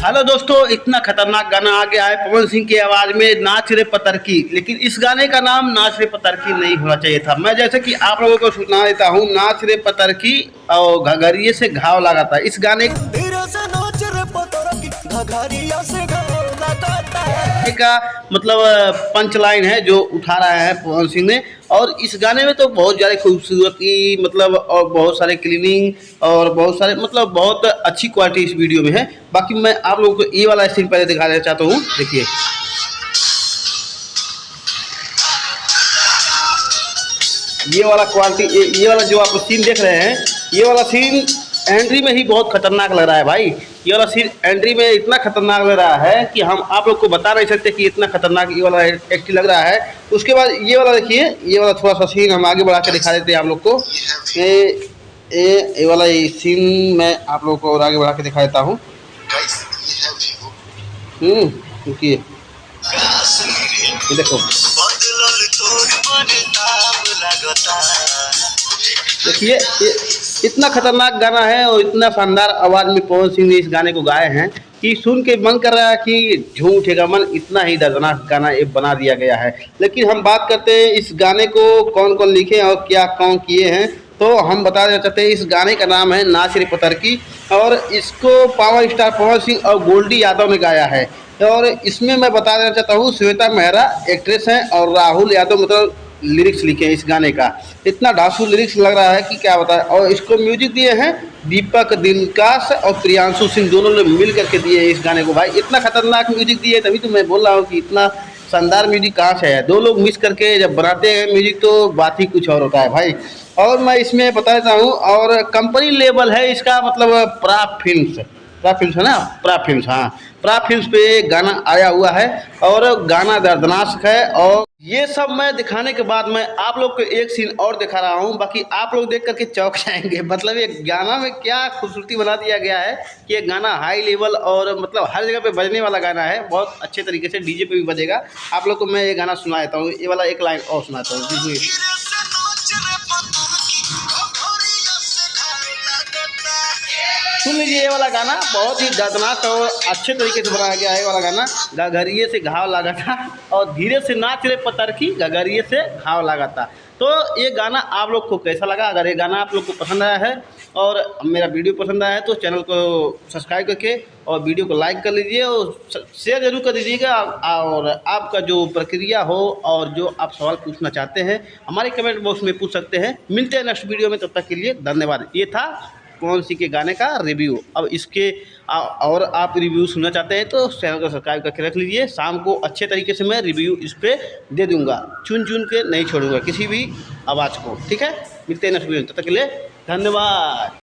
Hello दोस्तों, इतना खतरनाक गाना आ गया है पवन सिंह की आवाज़ में, नाच रे पतरकी। लेकिन इस गाने का नाम नाच रे पतरकी नहीं होना चाहिए था। मैं जैसे कि आप लोगों को सुना देता हूँ, नाच रे पतरकी और घघरिए से घाव लगा था। इस गाने का मतलब पंच लाइन है जो उठा रहा है पवन सिंह ने। और इस गाने में तो बहुत ज़्यादा खूबसूरती मतलब और बहुत सारे क्लीनिंग और बहुत सारे मतलब बहुत अच्छी क्वालिटी इस वीडियो में है। बाकी मैं आप लोगों को ये वाला सीन पहले दिखा देना चाहता हूँ। देखिए ये वाला क्वालिटी, ये वाला जो आप सीन देख रहे हैं, ये वाला सीन एंट्री में ही बहुत खतरनाक लग रहा है भाई। ये वाला सीन एंट्री में इतना खतरनाक लग रहा है कि हम आप लोग को बता नहीं सकते कि इतना खतरनाक ये वाला एक्टिंग लग रहा है। उसके बाद ये वाला देखिए, ये वाला थोड़ा सा सीन हम आगे बढ़ा के दिखा देते हैं आप लोग को। ये वाला सीन मैं आप लोग को और आगे बढ़ा के दिखा देता हूँ। देखिए देखो, देखिए इतना खतरनाक गाना है और इतना शानदार आवाज़ में पवन सिंह ने इस गाने को गाए हैं कि सुन के मन कर रहा है कि झूम उठेगा मन। इतना ही दर्दनाक गाना ये बना दिया गया है। लेकिन हम बात करते हैं इस गाने को कौन कौन लिखे और क्या कौन किए हैं, तो हम बता देना चाहते हैं इस गाने का नाम है नाच रे पतरकी। और इसको पावर स्टार पवन सिंह और गोल्डी यादव ने गाया है। और इसमें मैं बता देना चाहता हूँ श्वेता मेहरा एक्ट्रेस हैं और राहुल यादव मतलब लिरिक्स लिखे हैं इस गाने का। इतना ढांसू लिरिक्स लग रहा है कि क्या बताएं। और इसको म्यूजिक दिए हैं दीपक दिलकाश और प्रियांशु सिंह, दोनों ने मिल करके दिए इस गाने को। भाई इतना खतरनाक म्यूजिक दिए, तभी तो मैं बोल रहा हूँ कि इतना शानदार म्यूजिक कहाँ से है। दो लोग मिस करके जब बनाते हैं म्यूजिक तो बात ही कुछ और होता है भाई। और मैं इसमें बता देता हूँ, और कंपनी लेवल है इसका मतलब प्राप फिल्म्स है ना, प्राप फिल्म्स, हाँ प्राप फिल्म्स पे गाना आया हुआ है। और गाना दर्दनाक है। और ये सब मैं दिखाने के बाद मैं आप लोग को एक सीन और दिखा रहा हूँ, बाकी आप लोग देख करके चौंक जाएंगे। मतलब ये गाना में क्या खूबसूरती बना दिया गया है कि ये गाना हाई लेवल और मतलब हर जगह पे बजने वाला गाना है। बहुत अच्छे तरीके से डीजे पे भी बजेगा। आप लोग को मैं ये गाना सुना देता हूँ, ये वाला एक लाइन और सुनाता हूँ। सुन लीजिए, ये वाला गाना बहुत ही दर्दनाक और अच्छे तरीके से बनाया गया है। ये वाला गाना घघरिए से घाव लगा था और धीरे से नाच रे पतरकी घघरिए से घाव लगा था। तो ये गाना आप लोग को कैसा लगा? अगर ये गाना आप लोग को पसंद आया है और मेरा वीडियो पसंद आया है तो चैनल को सब्सक्राइब करके और वीडियो को लाइक कर लीजिए और शेयर जरूर कर दीजिएगा। और आपका जो प्रक्रिया हो और जो आप सवाल पूछना चाहते हैं हमारे कमेंट बॉक्स में पूछ सकते हैं। मिलते हैं नेक्स्ट वीडियो में, तब तक के लिए धन्यवाद। ये था पवन सिंह के गाने का रिव्यू। अब इसके और आप रिव्यू सुनना चाहते हैं तो चैनल को सब्सक्राइब करके रख लीजिए। शाम को अच्छे तरीके से मैं रिव्यू इस पर दे दूंगा, चुन के नहीं छोड़ूंगा किसी भी आवाज़ को। ठीक है, मिलते हैं नेक्स्ट वीडियो, तब तक के लिए धन्यवाद।